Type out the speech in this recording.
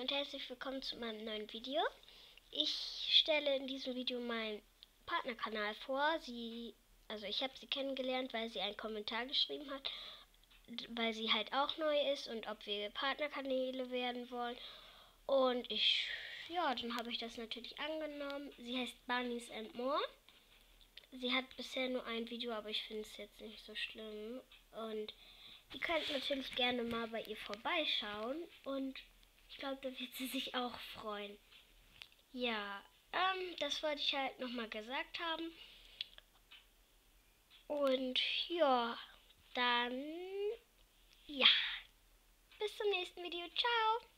und herzlich willkommen zu meinem neuen Video. Ich stelle in diesem Video meinen Partnerkanal vor. Ich habe sie kennengelernt, weil sie einen Kommentar geschrieben hat, weil sie halt auch neu ist und ob wir Partnerkanäle werden wollen. Und dann habe ich das natürlich angenommen. Sie heißt Bunnies and More. Sie hat bisher nur ein Video, aber ich finde es jetzt nicht so schlimm. Und ihr könnt natürlich gerne mal bei ihr vorbeischauen und ich glaube, da wird sie sich auch freuen. Ja, das wollte ich halt nochmal gesagt haben. Und ja, dann, ja, bis zum nächsten Video. Ciao!